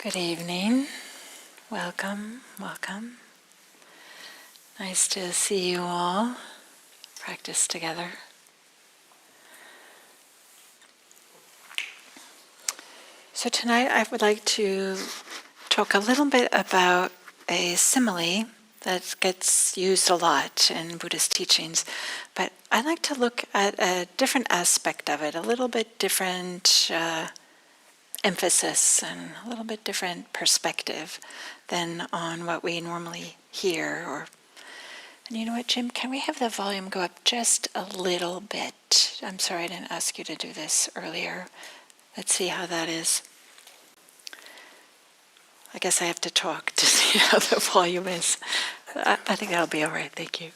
Good evening. Welcome, welcome. Nice to see you all practice together. So tonight I would like to talk a little bit about a simile that gets used a lot in Buddhist teachings, but I'd like to look at a different aspect of it, a little bit different emphasis and a little bit different perspective than on what we normally hear. And you know what, Jim, can we have the volume go up just a little bit? I'm sorry I didn't ask you to do this earlier. Let's see how that is. I guess I have to talk to see how the volume is. I think that'll be all right, thank you.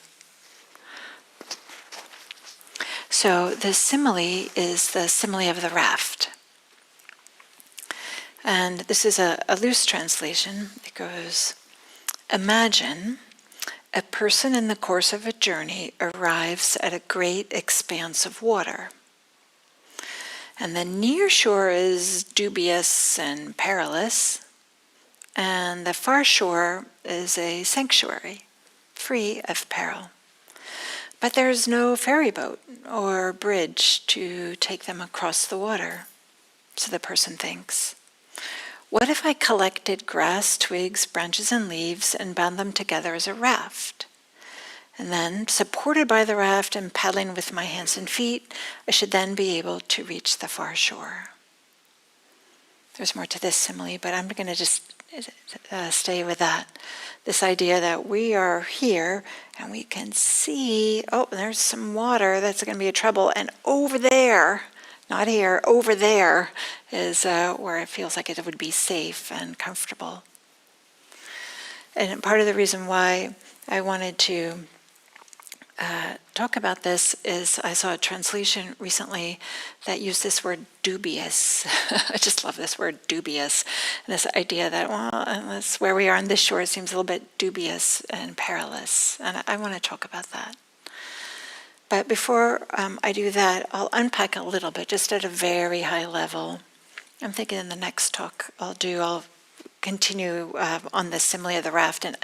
So the simile is the simile of the raft. And this is a loose translation. It goes, imagine a person in the course of a journey arrives at a great expanse of water. And the near shore is dubious and perilous, and the far shore is a sanctuary, free of peril. But there's no ferry boat or bridge to take them across the water, so the person thinks. What if I collected grass, twigs, branches, and leaves and bound them together as a raft? And then, supported by the raft and paddling with my hands and feet, I should then be able to reach the far shore. There's more to this simile, but I'm going to just stay with that. This idea that we are here and we can see, oh, there's some water that's going to be a trouble, and over there, not here, over there is where it feels like it would be safe and comfortable. And part of the reason why I wanted to talk about this is I saw a translation recently that used this word dubious. I just love this word dubious. And this idea that, well, unless where we are on this shore, it seems a little bit dubious and perilous. And I want to talk about that. But before I do that, I'll unpack a little bit, just at a very high level. I'm thinking in the next talk I'll continue on the simile of the raft and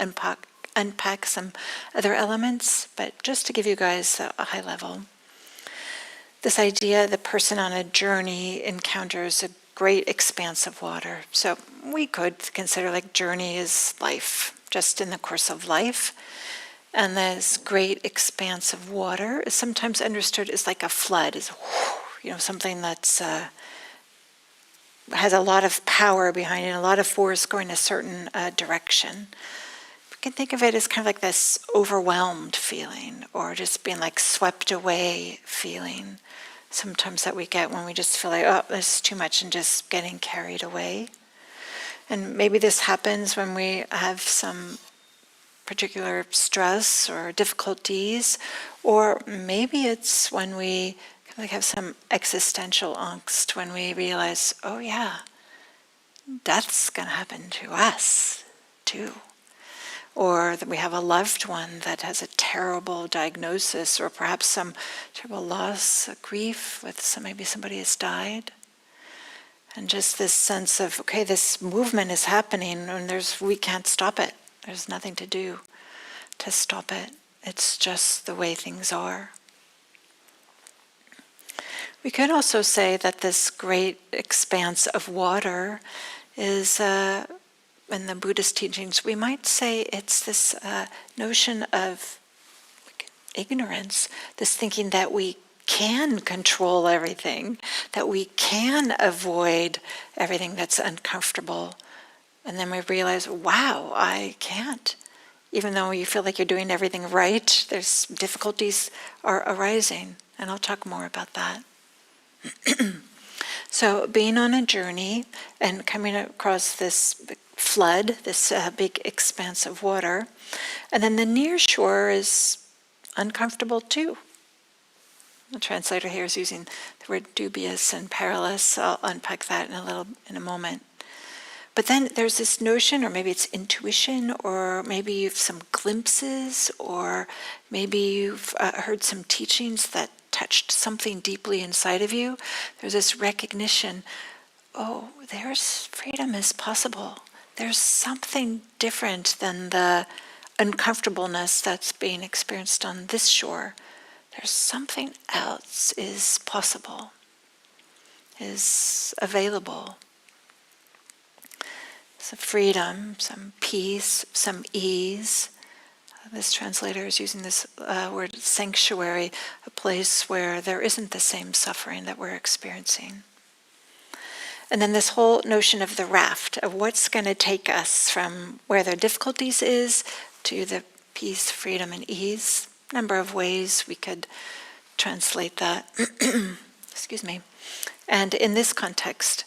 unpack some other elements, but just to give you guys a high level. This idea the person on a journey encounters a great expanse of water. So we could consider like journey is life, just in the course of life. And this great expanse of water is sometimes understood as like a flood, is something that's has a lot of power behind it, a lot of force going a certain direction. We can think of it as kind of like this overwhelmed feeling, or just being like swept away feeling. Sometimes that we get when we just feel like, oh, this is too much, and just getting carried away. And maybe this happens when we have some particular stress or difficulties, or maybe it's when we kind of like have some existential angst, when we realize, oh yeah, death's going to happen to us too. Or that we have a loved one that has a terrible diagnosis, or perhaps some terrible loss, grief with maybe somebody has died. And just this sense of, okay, this movement is happening and we can't stop it. There's nothing to do to stop it. It's just the way things are. We could also say that this great expanse of water is, in the Buddhist teachings, we might say it's this notion of ignorance, this thinking that we can control everything, that we can avoid everything that's uncomfortable. And then we realize, wow, I can't. Even though you feel like you're doing everything right, there's difficulties are arising. And I'll talk more about that. So being on a journey and coming across this flood, this big expanse of water, and then the near shore is uncomfortable too. The translator here is using the word dubious and perilous. I'll unpack that in a moment. But then there's this notion, or maybe it's intuition, or maybe you've some glimpses, or maybe you've heard some teachings that touched something deeply inside of you. There's this recognition, oh, there's freedom is possible. There's something different than the uncomfortableness that's being experienced on this shore. There's something else is possible, is available. Some freedom, some peace, some ease. This translator is using this word sanctuary, a place where there isn't the same suffering that we're experiencing. And then this whole notion of the raft, of what's going to take us from where the difficulties is to the peace, freedom, and ease. A number of ways we could translate that. Excuse me. And in this context,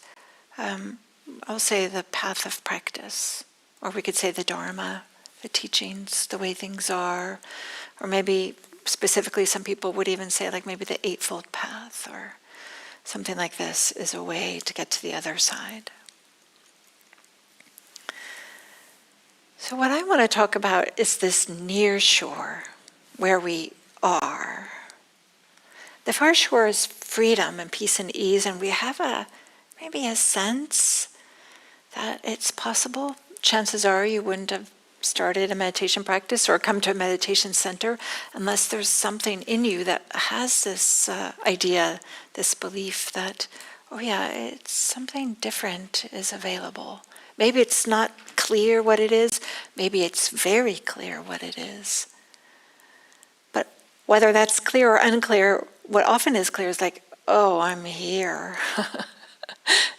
I'll say the path of practice, or we could say the Dharma, the teachings, the way things are, or maybe specifically some people would even say like maybe the Eightfold Path, or something like this is a way to get to the other side. So what I want to talk about is this near shore, where we are. The far shore is freedom and peace and ease, and we have maybe a sense that it's possible. Chances are you wouldn't have started a meditation practice or come to a meditation center unless there's something in you that has this idea, this belief that, oh yeah, it's something different is available. Maybe it's not clear what it is, maybe it's very clear what it is. But whether that's clear or unclear, what often is clear is like, oh, I'm here.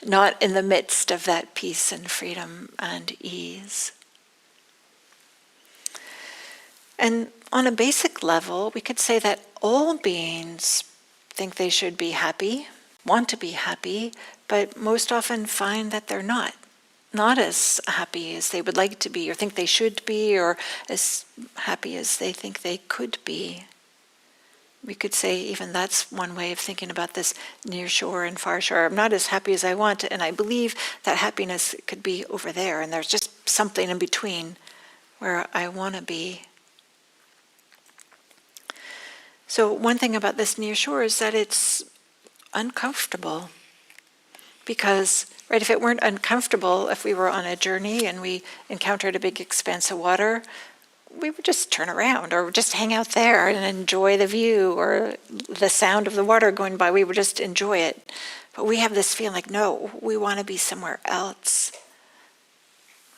Not in the midst of that peace and freedom and ease. And on a basic level, we could say that all beings think they should be happy, want to be happy, but most often find that they're not as happy as they would like to be, or think they should be, or as happy as they think they could be. We could say even that's one way of thinking about this near shore and far shore. I'm not as happy as I want, and I believe that happiness could be over there, and there's just something in between where I want to be. So one thing about this near shore is that it's uncomfortable. Because, right, if it weren't uncomfortable, if we were on a journey and we encountered a big expanse of water, we would just turn around or just hang out there and enjoy the view or the sound of the water going by. We would just enjoy it. But we have this feeling like, no, we want to be somewhere else.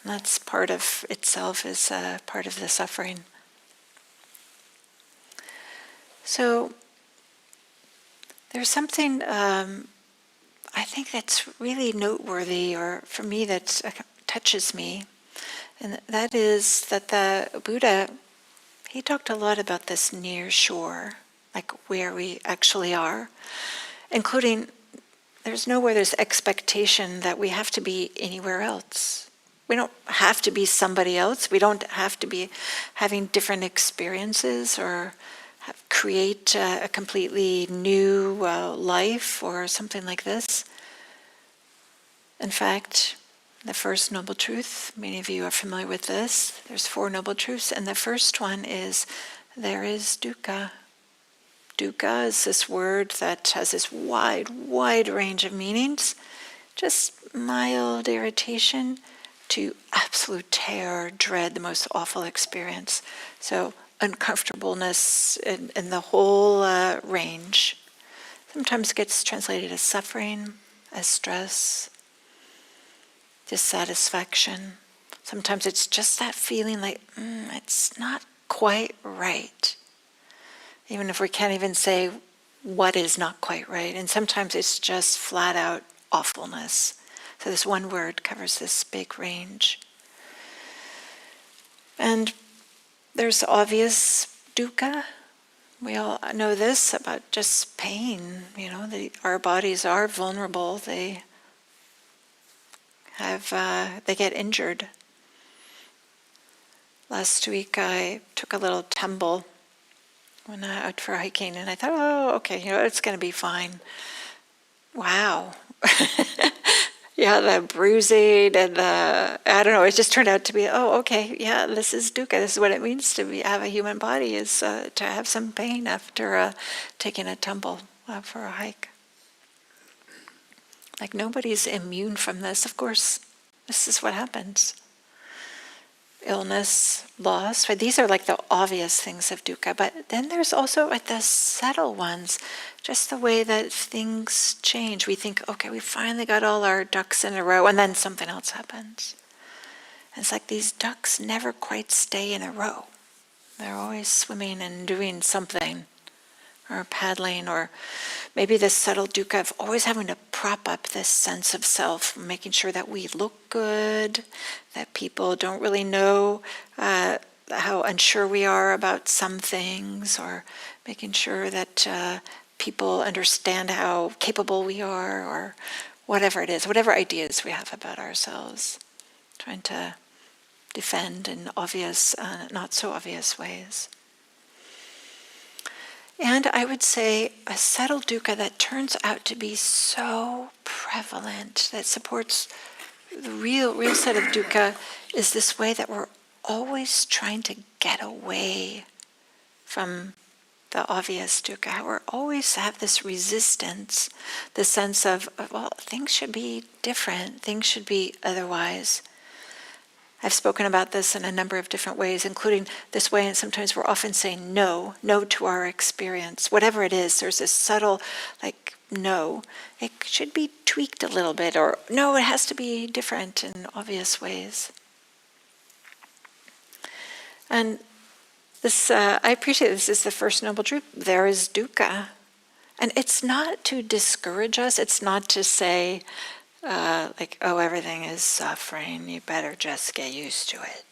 And that's part of itself, is part of the suffering. So there's something I think that's really noteworthy, or for me that touches me, and that is that the Buddha, he talked a lot about this near shore, like where we actually are, including there's nowhere there's expectation that we have to be anywhere else. We don't have to be somebody else. We don't have to be having different experiences or create a completely new life or something like this. In fact, the first noble truth, many of you are familiar with this, there's 4 noble truths, and the first one is there is dukkha. Dukkha is this word that has this wide range of meanings, just mild irritation to absolute terror, dread, the most awful experience. So uncomfortableness in the whole range. Sometimes gets translated as suffering, as stress, dissatisfaction. Sometimes it's just that feeling like, it's not quite right. Even if we can't even say what is not quite right. And sometimes it's just flat out awfulness. So this one word covers this big range. And there's obvious dukkha. We all know this about just pain. Our bodies are vulnerable. They get injured. Last week I took a little tumble when I out for hiking, and I thought, oh, okay, it's going to be fine. Wow. Yeah, the bruising and I don't know, it just turned out to be, oh, okay, yeah, this is dukkha. This is what it means to have a human body, is to have some pain after taking a tumble for a hike. Like nobody's immune from this. Of course, this is what happens. Illness, loss, right? These are like the obvious things of dukkha. But then there's also like the subtle ones, just the way that things change. We think, okay, we finally got all our ducks in a row, and then something else happens. And it's like these ducks never quite stay in a row. They're always swimming and doing something, or paddling, or maybe this subtle dukkha of always having to prop up this sense of self, making sure that we look good, that people don't really know how unsure we are about some things, or making sure that people understand how capable we are, or whatever it is, whatever ideas we have about ourselves, trying to defend in obvious, not so obvious ways. And I would say a subtle dukkha that turns out to be so prevalent, that supports the real set of dukkha, is this way that we're always trying to get away from the obvious dukkha. We're always have this resistance, the sense of, well, things should be different, things should be otherwise. I've spoken about this in a number of different ways, including this way, and sometimes we're often saying no to our experience. Whatever it is, there's this subtle, like, no. It should be tweaked a little bit, or no, it has to be different in obvious ways. And this, I appreciate this is the first noble truth. There is dukkha. And it's not to discourage us. It's not to say, like, oh, everything is suffering, you better just get used to it,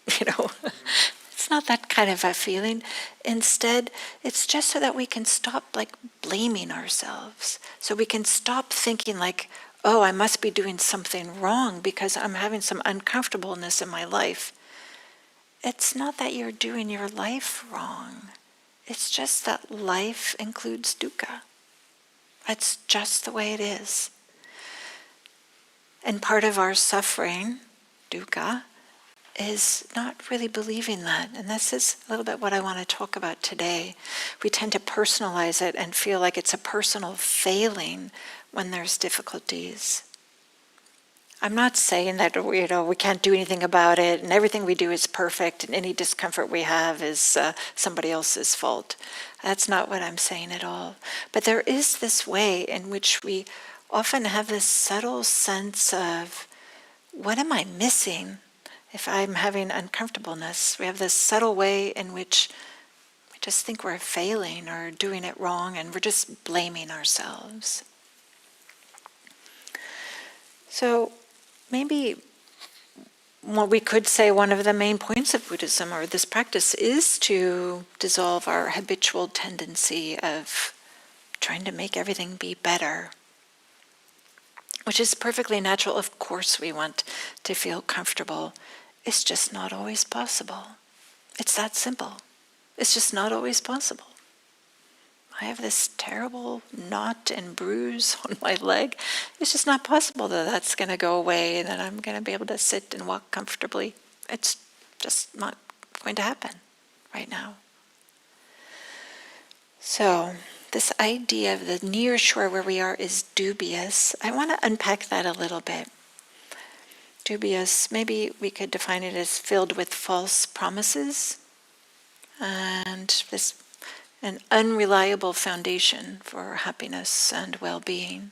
It's not that kind of a feeling. Instead, it's just so that we can stop, like, blaming ourselves. So we can stop thinking like, oh, I must be doing something wrong because I'm having some uncomfortableness in my life. It's not that you're doing your life wrong. It's just that life includes dukkha. That's just the way it is. And part of our suffering, dukkha, is not really believing that. And this is a little bit what I want to talk about today. We tend to personalize it and feel like it's a personal failing when there's difficulties. I'm not saying that we can't do anything about it and everything we do is perfect and any discomfort we have is somebody else's fault. That's not what I'm saying at all. But there is this way in which we often have this subtle sense of, what am I missing if I'm having uncomfortableness? We have this subtle way in which we just think we're failing or doing it wrong, and we're just blaming ourselves. So maybe what we could say one of the main points of Buddhism, or this practice, is to dissolve our habitual tendency of trying to make everything be better, which is perfectly natural. Of course we want to feel comfortable. It's just not always possible. It's that simple. It's just not always possible. I have this terrible knot and bruise on my leg. It's just not possible that that's going to go away and that I'm going to be able to sit and walk comfortably. It's just not going to happen right now. So, this idea of the near shore where we are is dubious. I want to unpack that a little bit. Dubious, maybe we could define it as filled with false promises and an unreliable foundation for happiness and well-being.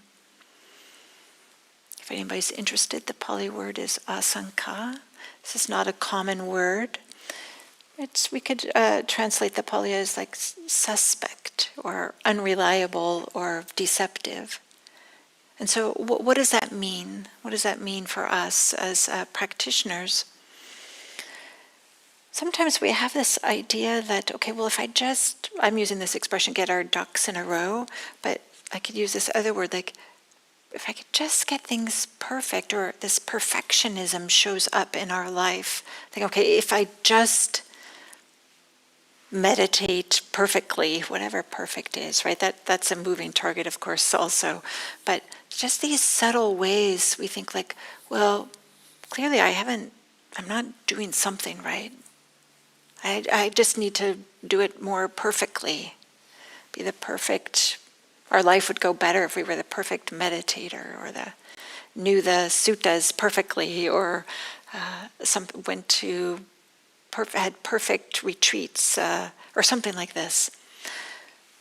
If anybody's interested, the Pali word is asankha. This is not a common word. We could translate the Pali as like suspect or unreliable or deceptive. And so what does that mean? What does that mean for us as practitioners? Sometimes we have this idea that, okay, well, if I'm using this expression, get our ducks in a row, but I could use this other word, like, if I could just get things perfect, or this perfectionism shows up in our life, think, okay, if I just meditate perfectly, whatever perfect is, right? That's a moving target, of course, also. But just these subtle ways we think like, well, clearly I'm not doing something right. I just need to do it more perfectly. Our life would go better if we were the perfect meditator or the knew the suttas perfectly, or had perfect retreats, or something like this.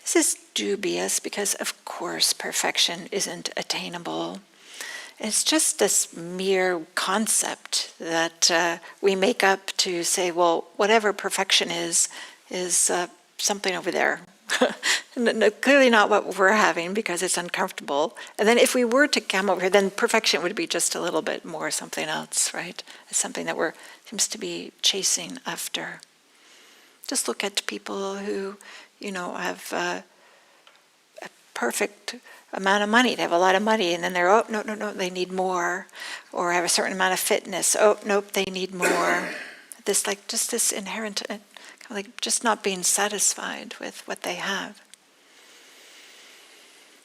This is dubious because, of course, perfection isn't attainable. It's just this mere concept that we make up to say, well, whatever perfection is something over there. Clearly not what we're having because it's uncomfortable. And then if we were to come over here, then perfection would be just a little bit more something else, right? It's something that seems to be chasing after. Just look at people who, have a perfect amount of money. They have a lot of money, and then they're, oh, no, they need more. Or have a certain amount of fitness. Oh, nope, they need more. This inherent, just not being satisfied with what they have.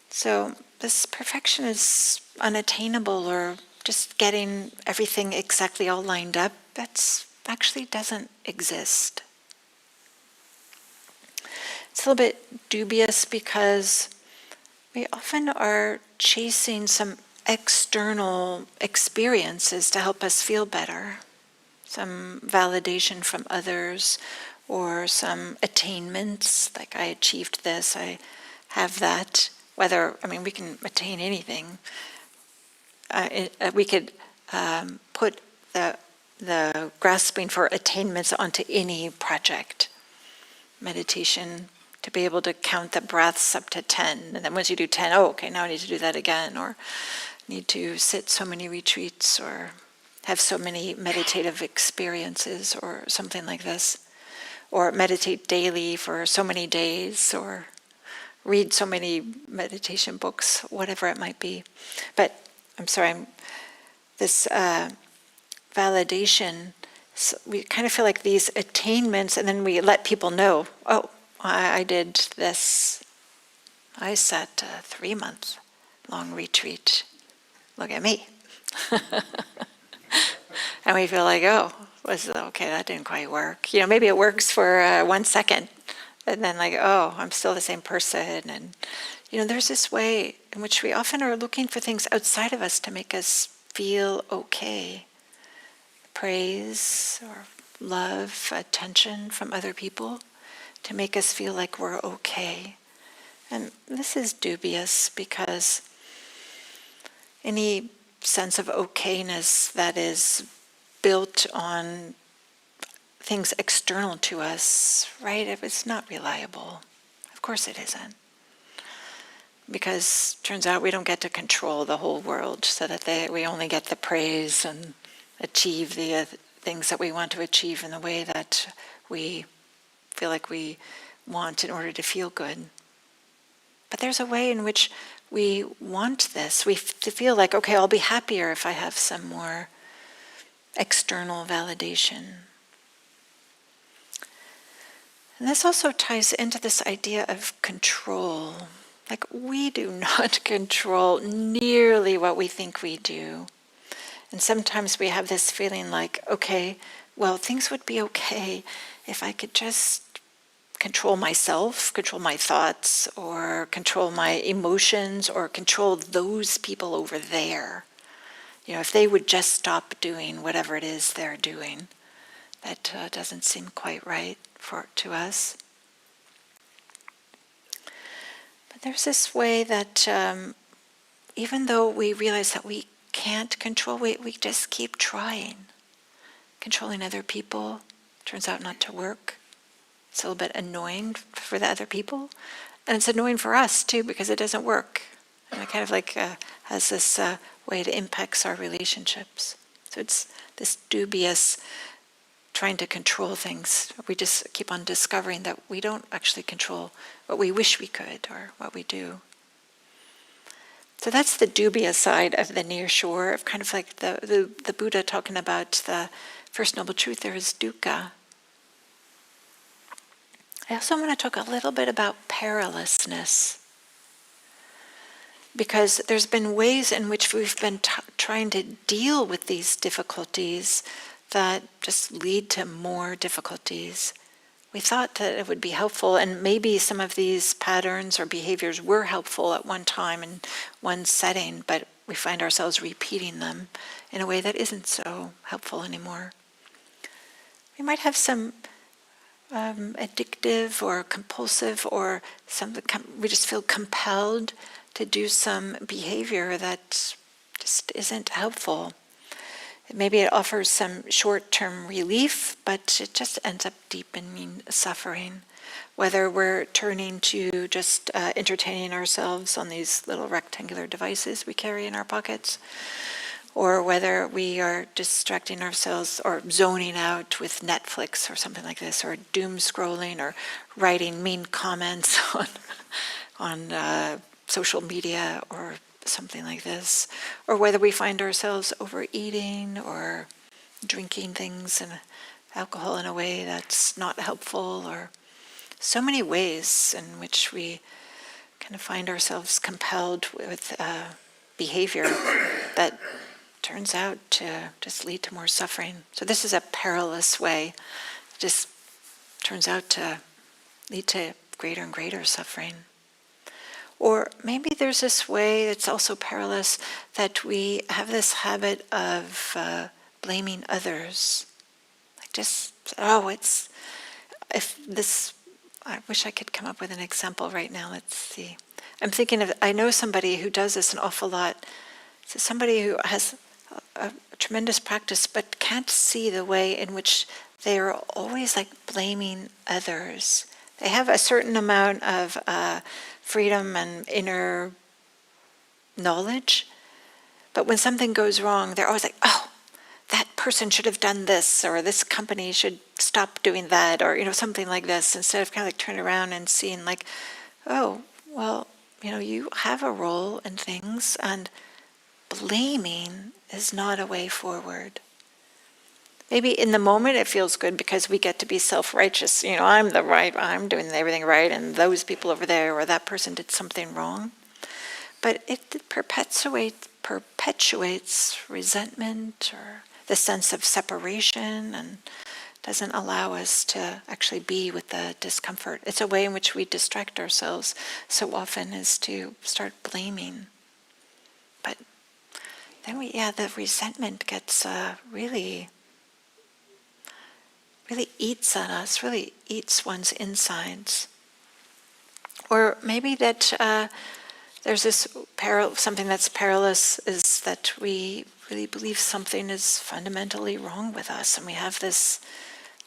So this perfection is unattainable, or just getting everything exactly all lined up. That actually doesn't exist. It's a little bit dubious because we often are chasing some external experiences to help us feel better, some validation from others, or some attainments, like I achieved this, I have that. We can attain anything. We could put the grasping for attainments onto any project. Meditation, to be able to count the breaths up to 10. And then once you do 10, oh, okay, now I need to do that again. Or need to sit so many retreats, or have so many meditative experiences, or something like this. Or meditate daily for so many days, or read so many meditation books, whatever it might be. But I'm sorry, this validation, so we kind of feel like these attainments, and then we let people know, oh, I did this. I sat a 3-month-long retreat. Look at me. And we feel like, oh, okay, that didn't quite work. Maybe it works for 1 second. And then oh, I'm still the same person. And, there's this way in which we often are looking for things outside of us to make us feel okay. Praise or love, attention from other people to make us feel like we're okay. And this is dubious because any sense of okayness that is built on things external to us, right? It's not reliable. Of course it isn't. Because it turns out we don't get to control the whole world, so that we only get the praise and achieve the things that we want to achieve in the way that we feel like we want in order to feel good. But there's a way in which we want this. We feel like, okay, I'll be happier if I have some more external validation. And this also ties into this idea of control. Like, we do not control nearly what we think we do. And sometimes we have this feeling like, okay, well, things would be okay if I could just control myself, control my thoughts, or control my emotions, or control those people over there. If they would just stop doing whatever it is they're doing. That doesn't seem quite right to us. But there's this way that even though we realize that we can't control, we just keep trying. Controlling other people turns out not to work. It's a little bit annoying for the other people. And it's annoying for us too, because it doesn't work. And it kind of has this way it impacts our relationships. So it's this dubious trying to control things. We just keep on discovering that we don't actually control what we wish we could, or what we do. So that's the dubious side of the near shore, of kind of like the Buddha talking about the first noble truth. There is dukkha. I also want to talk a little bit about perilousness, because there's been ways in which we've been trying to deal with these difficulties that just lead to more difficulties. We thought that it would be helpful, and maybe some of these patterns or behaviors were helpful at one time in one setting, but we find ourselves repeating them in a way that isn't so helpful anymore. We might have some addictive or compulsive or something, we just feel compelled to do some behavior that just isn't helpful. Maybe it offers some short-term relief, but it just ends up deepening suffering. Whether we're turning to just entertaining ourselves on these little rectangular devices we carry in our pockets, or whether we are distracting ourselves or zoning out with Netflix or something like this, or doom scrolling, or writing mean comments on social media or something like this, or whether we find ourselves overeating or drinking things and alcohol in a way that's not helpful, or so many ways in which we kind of find ourselves compelled with behavior that turns out to just lead to more suffering. So this is a perilous way. It just turns out to lead to greater and greater suffering. Or maybe there's this way that's also perilous, that we have this habit of blaming others. Like just, I wish I could come up with an example right now. Let's see. I'm thinking I know somebody who does this an awful lot. So somebody who has a tremendous practice but can't see the way in which they are always like blaming others. They have a certain amount of freedom and inner knowledge, but when something goes wrong, they're always like, oh, that person should have done this, or this company should stop doing that, or something like this, instead of kind of like turning around and seeing like, oh, well, you have a role in things, and blaming is not a way forward. Maybe in the moment it feels good because we get to be self-righteous. I'm doing everything right, and those people over there or that person did something wrong. But it perpetuates resentment or the sense of separation, and doesn't allow us to actually be with the discomfort. It's a way in which we distract ourselves so often, is to start blaming. But then the resentment gets really eats at us, really eats one's insides. Or maybe that there's this something that's perilous, is that we really believe something is fundamentally wrong with us, and we have this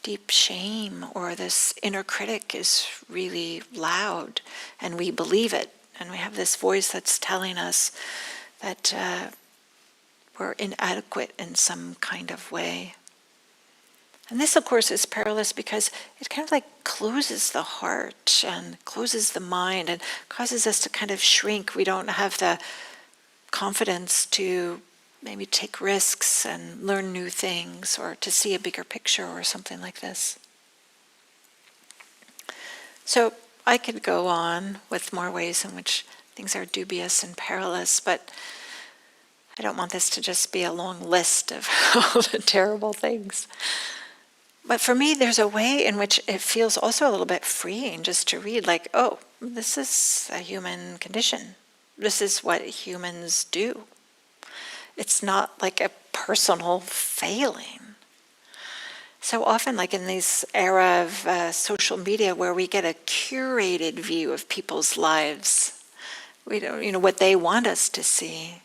deep shame, or this inner critic is really loud, and we believe it, and we have this voice that's telling us that we're inadequate in some kind of way. And this, of course, is perilous because it kind of like closes the heart and closes the mind and causes us to kind of shrink. We don't have the confidence to maybe take risks and learn new things, or to see a bigger picture or something like this. So I could go on with more ways in which things are dubious and perilous, but I don't want this to just be a long list of all the terrible things. But for me, there's a way in which it feels also a little bit freeing just to read, like, oh, this is a human condition. This is what humans do. It's not like a personal failing. So often, like in this era of social media, where we get a curated view of people's lives, we don't, what they want us to see.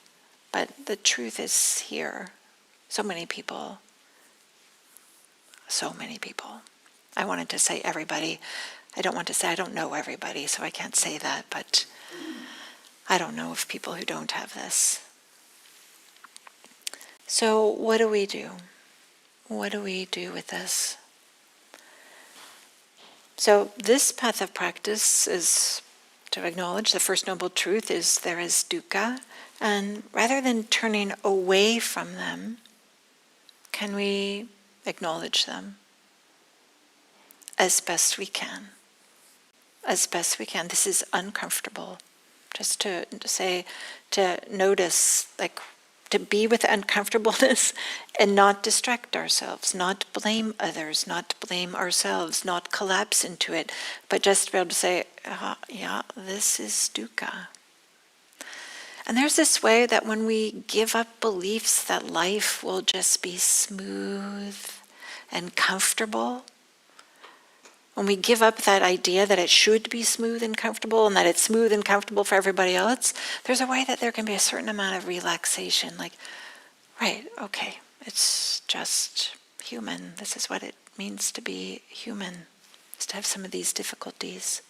But the truth is here. So many people. I wanted to say everybody. I don't want to say I don't know everybody, so I can't say that, but I don't know of people who don't have this. So what do we do? What do we do with this? So this path of practice is to acknowledge the First Noble Truth is there is dukkha, and rather than turning away from them, can we acknowledge them as best we can? As best we can. This is uncomfortable. Just to say, to notice, like, to be with uncomfortableness and not distract ourselves, not blame others, not blame ourselves, not collapse into it, but just to be able to say, yeah, this is dukkha. And there's this way that when we give up beliefs that life will just be smooth and comfortable, when we give up that idea that it should be smooth and comfortable and that it's smooth and comfortable for everybody else, there's a way that there can be a certain amount of relaxation. Like, right, okay, it's just human. This is what it means to be human, is to have some of these difficulties.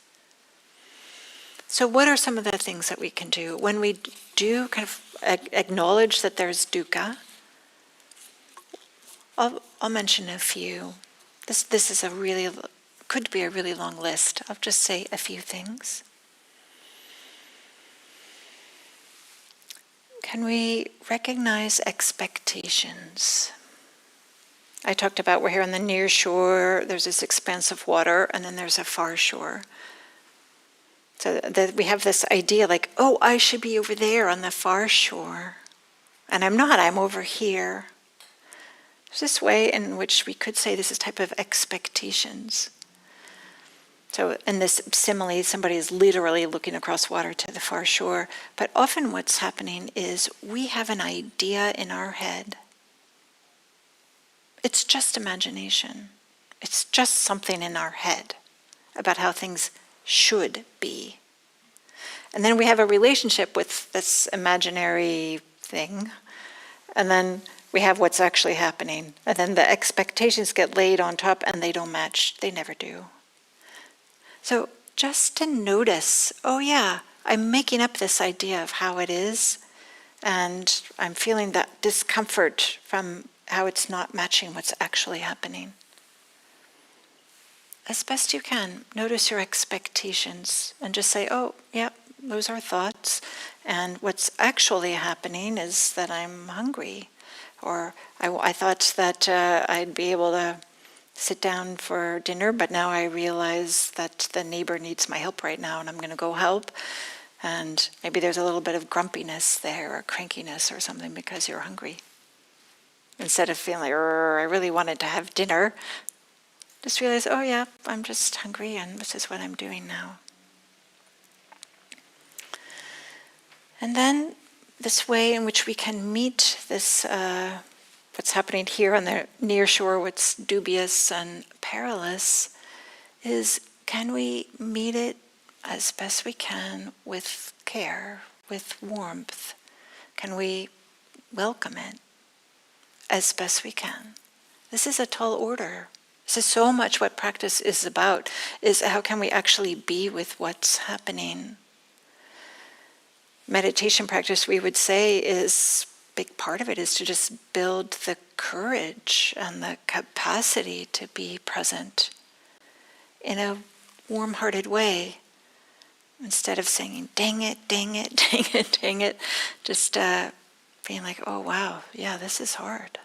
So what are some of the things that we can do? When we do kind of acknowledge that there's dukkha, I'll mention a few. This is could be a really long list. I'll just say a few things. Can we recognize expectations? I talked about we're here on the near shore, there's this expanse of water, and then there's a far shore. So that we have this idea like, oh, I should be over there on the far shore. And I'm not, I'm over here. There's this way in which we could say this is type of expectations. So in this simile, somebody is literally looking across water to the far shore. But often what's happening is we have an idea in our head. It's just imagination. It's just something in our head about how things should be. And then we have a relationship with this imaginary thing. And then we have what's actually happening. And then the expectations get laid on top and they don't match. They never do. So just to notice, oh yeah, I'm making up this idea of how it is, and I'm feeling that discomfort from how it's not matching what's actually happening. As best you can, notice your expectations and just say, oh, yeah, those are thoughts, and what's actually happening is that I'm hungry, or I thought that I'd be able to sit down for dinner, but now I realize that the neighbor needs my help right now and I'm going to go help. And maybe there's a little bit of grumpiness there or crankiness or something because you're hungry. Instead of feeling like, I really wanted to have dinner, just realize, oh yeah, I'm just hungry and this is what I'm doing now. And then this way in which we can meet this what's happening here on the near shore, what's dubious and perilous, is can we meet it as best we can with care, with warmth? Can we welcome it as best we can? This is a tall order. This is so much what practice is about, is how can we actually be with what's happening. Meditation practice, we would say, is big part of it is to just build the courage and the capacity to be present in a warm-hearted way, instead of saying, dang it, dang it, dang it, dang it, just being like, oh wow, yeah, this is hard.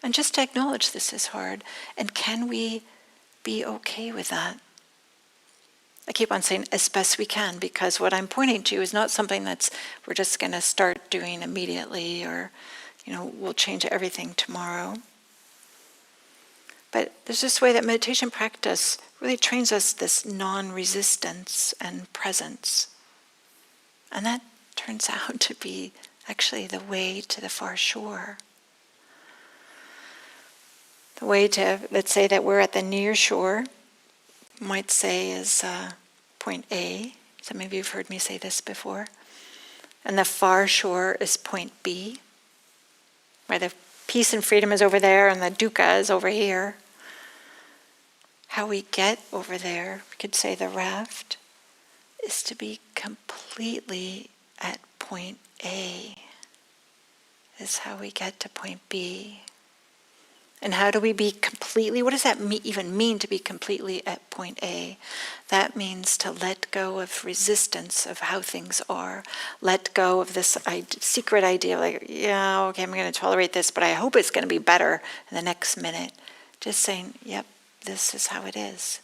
And just to acknowledge this is hard, and can we be okay with that? I keep on saying as best we can, because what I'm pointing to is not something that's we're just going to start doing immediately, or we'll change everything tomorrow. But there's this way that meditation practice really trains us this non-resistance and presence. And that turns out to be actually the way to the far shore. The way to, let's say that we're at the near shore, might say is point A. Some of you have heard me say this before. And the far shore is point B, where the peace and freedom is over there and the dukkha is over here. How we get over there, we could say the raft, is to be completely at point A. Is how we get to point B. And how do we be completely, what does that even mean to be completely at point A? That means to let go of resistance of how things are. Let go of this secret idea like, yeah, okay, I'm going to tolerate this, but I hope it's going to be better in the next minute. Just saying, yep, this is how it is.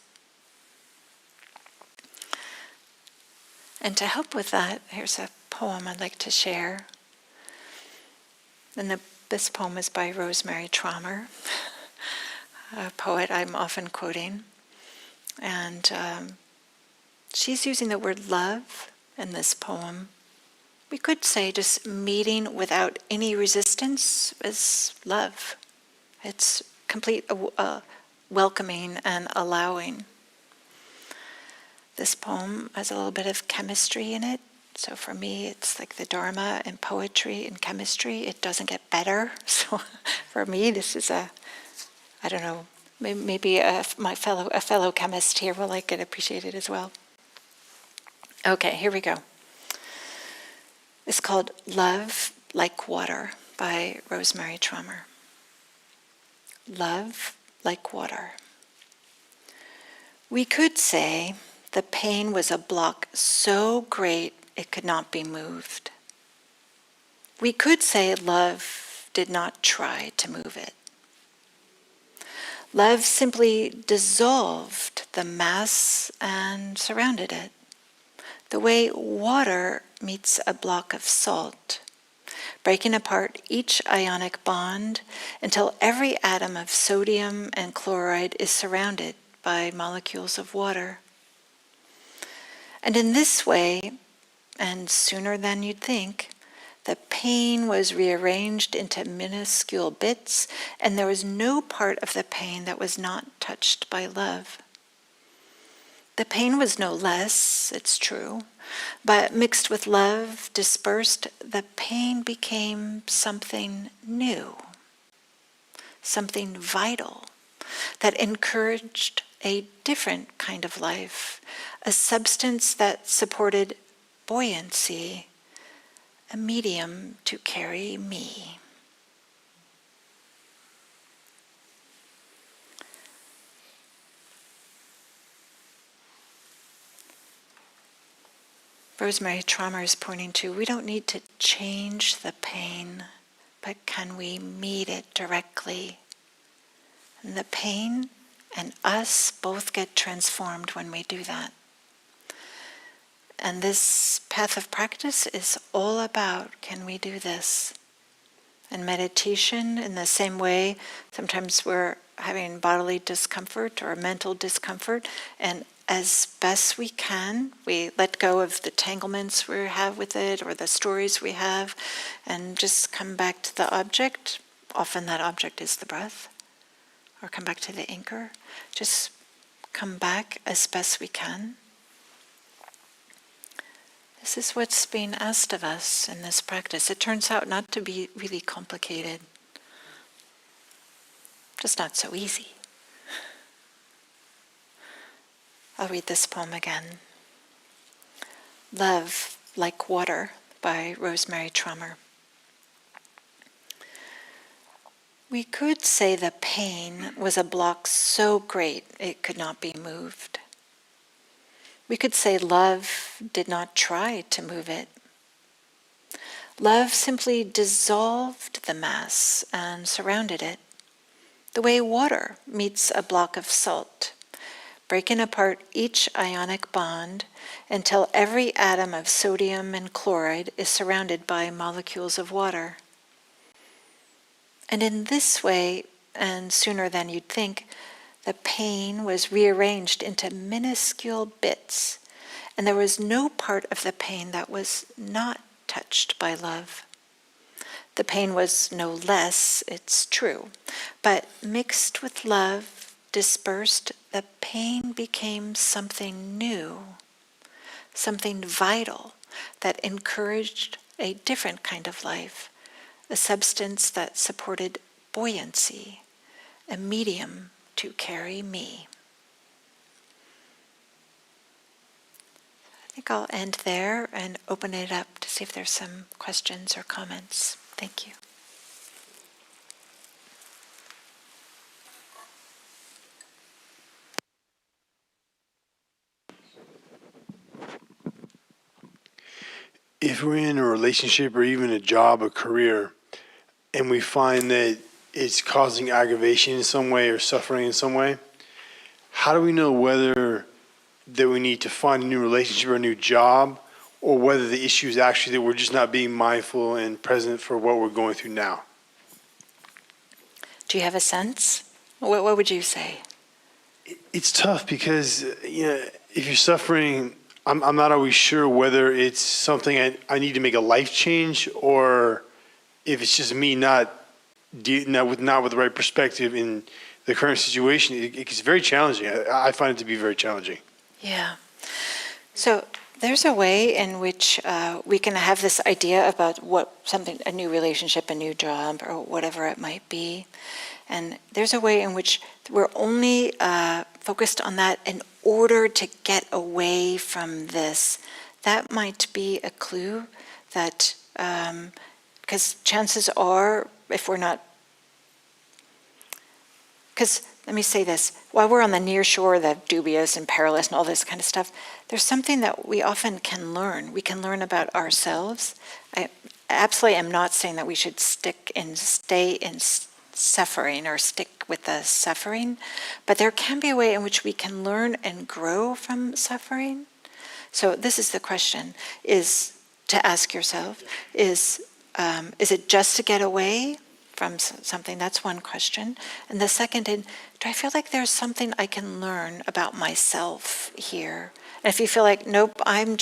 And to help with that, here's a poem I'd like to share. And this poem is by Rosemerry Trommer, a poet I'm often quoting. And she's using the word love in this poem. We could say just meeting without any resistance is love. It's complete welcoming and allowing. This poem has a little bit of chemistry in it. So for me, it's like the Dharma and poetry and chemistry. It doesn't get better. So for me, this is I don't know, maybe a fellow chemist here will like it, appreciate it as well. Okay, here we go. It's called Love Like Water by Rosemerry Trommer. Love like water. We could say the pain was a block so great it could not be moved. We could say love did not try to move it. Love simply dissolved the mass and surrounded it, the way water meets a block of salt, breaking apart each ionic bond until every atom of sodium and chloride is surrounded by molecules of water. And in this way, and sooner than you'd think, the pain was rearranged into minuscule bits, and there was no part of the pain that was not touched by love. The pain was no less, it's true, but mixed with love, dispersed, the pain became something new, something vital, that encouraged a different kind of life, a substance that supported buoyancy, a medium to carry me. Rosemerry Trommer is pointing to, we don't need to change the pain, but can we meet it directly? And the pain and us both get transformed when we do that. And this path of practice is all about, can we do this? And meditation, in the same way, sometimes we're having bodily discomfort or mental discomfort, and as best we can, we let go of the tanglements we have with it or the stories we have, and just come back to the object. Often that object is the breath, or come back to the anchor. Just come back as best we can. This is what's being asked of us in this practice. It turns out not to be really complicated, just not so easy. I'll read this poem again. Love Like Water by Rosemerry Trommer. We could say the pain was a block so great it could not be moved. We could say love did not try to move it. Love simply dissolved the mass and surrounded it, the way water meets a block of salt, breaking apart each ionic bond until every atom of sodium and chloride is surrounded by molecules of water. And in this way, and sooner than you'd think, the pain was rearranged into minuscule bits, and there was no part of the pain that was not touched by love. The pain was no less, it's true, but mixed with love, dispersed, the pain became something new, something vital that encouraged a different kind of life, a substance that supported buoyancy, a medium to carry me. I think I'll end there and open it up to see if there's some questions or comments. Thank you. If we're in a relationship or even a job or career, and we find that it's causing aggravation in some way or suffering in some way, how do we know whether that we need to find a new relationship or a new job, or whether the issue is actually that we're just not being mindful and present for what we're going through now? Do you have a sense? What would you say? It's tough because, if you're suffering, I'm not always sure whether it's something I need to make a life change, or if it's just me not with the right perspective in the current situation. It's very challenging. I find it to be very challenging. Yeah. So there's a way in which we can have this idea about a new relationship, a new job, or whatever it might be. And there's a way in which we're only focused on that in order to get away from this. That might be a clue that, because chances are, if we're not, because let me say this, while we're on the near shore, the dubious and perilous and all this kind of stuff, there's something that we often can learn. We can learn about ourselves. I absolutely am not saying that we should stay in suffering or stick with the suffering, but there can be a way in which we can learn and grow from suffering. So this is the question, is to ask yourself, is it just to get away from something? That's one question. And the second, do I feel like there's something I can learn about myself here? And if you feel like, nope, I'm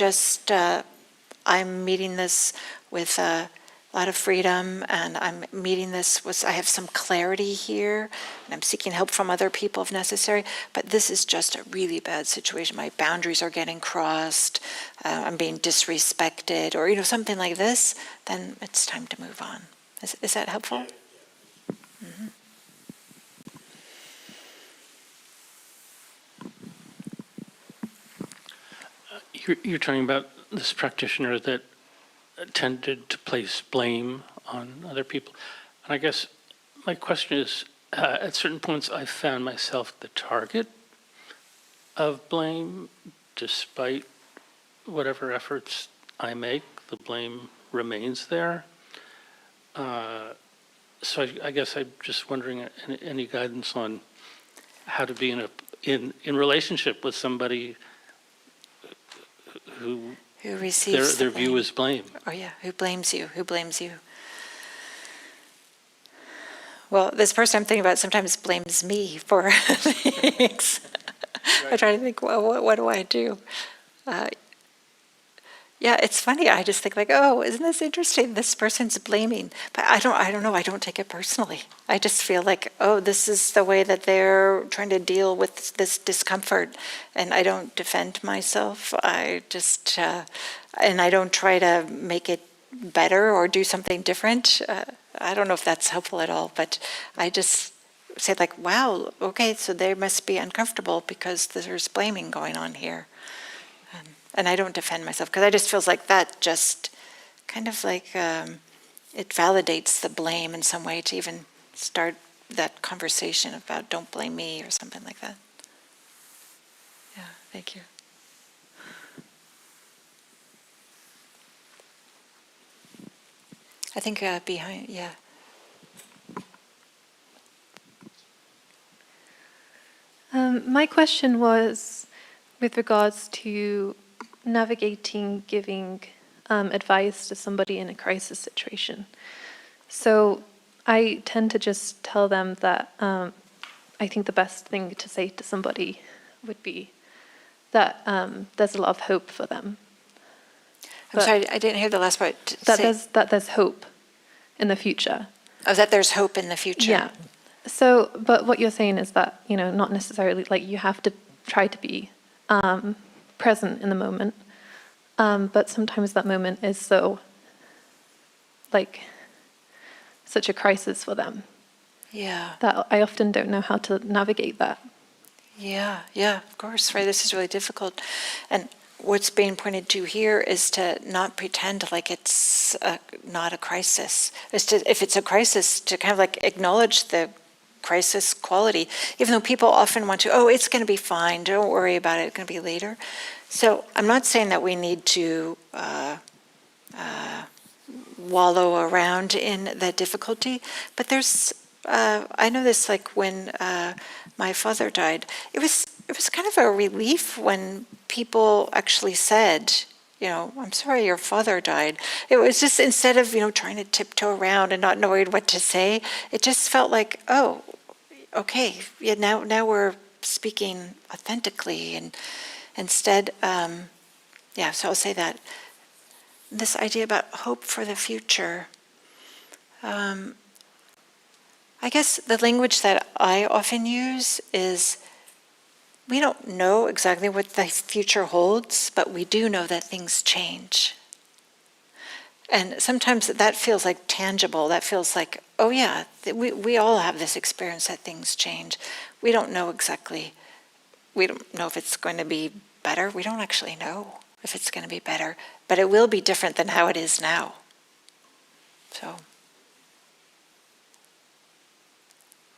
meeting this with a lot of freedom, and I'm meeting this with, I have some clarity here, and I'm seeking help from other people if necessary, but this is just a really bad situation. My boundaries are getting crossed, I'm being disrespected, or something like this, then it's time to move on. Is that helpful? Mm-hmm. You're talking about this practitioner that tended to place blame on other people. And I guess my question is, at certain points I found myself the target of blame. Despite whatever efforts I make, the blame remains there. So I guess I'm just wondering any guidance on how to be in relationship with somebody who receives their the view blame. is blame. Oh yeah, who blames you? Well, this person I'm thinking about sometimes blames me for things. Right. I try to think, well, what do I do? Yeah, it's funny. I just think like, oh, isn't this interesting? This person's blaming, but I don't know. I don't take it personally. I just feel like, oh, this is the way that they're trying to deal with this discomfort, and I don't defend myself. I just, and I don't try to make it better or do something different. I don't know if that's helpful at all, but I just say like, wow, okay, so they must be uncomfortable because there's blaming going on here. And I don't defend myself because I just feels like that just kind of like it validates the blame in some way to even start that conversation about don't blame me or something like that. Yeah, thank you. I think behind, yeah. My question was with regards to navigating giving advice to somebody in a crisis situation. So I tend to just tell them that I think the best thing to say to somebody would be that there's a lot of hope for them. I'm sorry, I didn't hear the last part. That there's hope in the future. Oh, that there's hope in the future. Yeah. So, but what you're saying is that, not necessarily, like, you have to try to be present in the moment. But sometimes that moment is so, like, such a crisis for them. Yeah. That I often don't know how to navigate that. Yeah, of course, right? This is really difficult. And what's being pointed to here is to not pretend like it's not a crisis. If it's a crisis, to kind of like acknowledge the crisis quality, even though people often want to, oh, it's going to be fine, don't worry about it, it's going to be later. So I'm not saying that we need to wallow around in the difficulty, but there's, I know this like when my father died, it was kind of a relief when people actually said, I'm sorry your father died. It was just, instead of, trying to tiptoe around and not knowing what to say, it just felt like, oh, okay, yeah, now we're speaking authentically, and instead, Yeah, so I'll say that. This idea about hope for the future. I guess the language that I often use is we don't know exactly what the future holds, but we do know that things change. And sometimes that feels like tangible. That feels like, oh yeah, we all have this experience that things change. We don't know exactly, we don't know if it's going to be better. We don't actually know if it's going to be better, but it will be different than how it is now. So.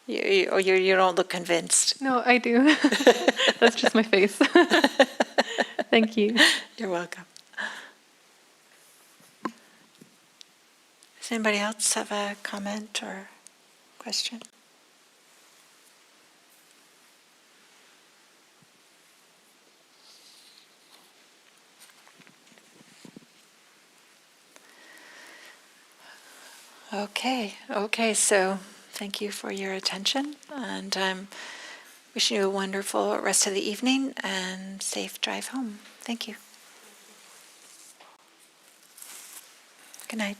You don't look convinced. No, I do. That's just my face. Thank you. You're welcome. Does anybody else have a comment or question? Okay, so thank you for your attention, and I'm wishing you a wonderful rest of the evening and safe drive home. Thank you. Good night.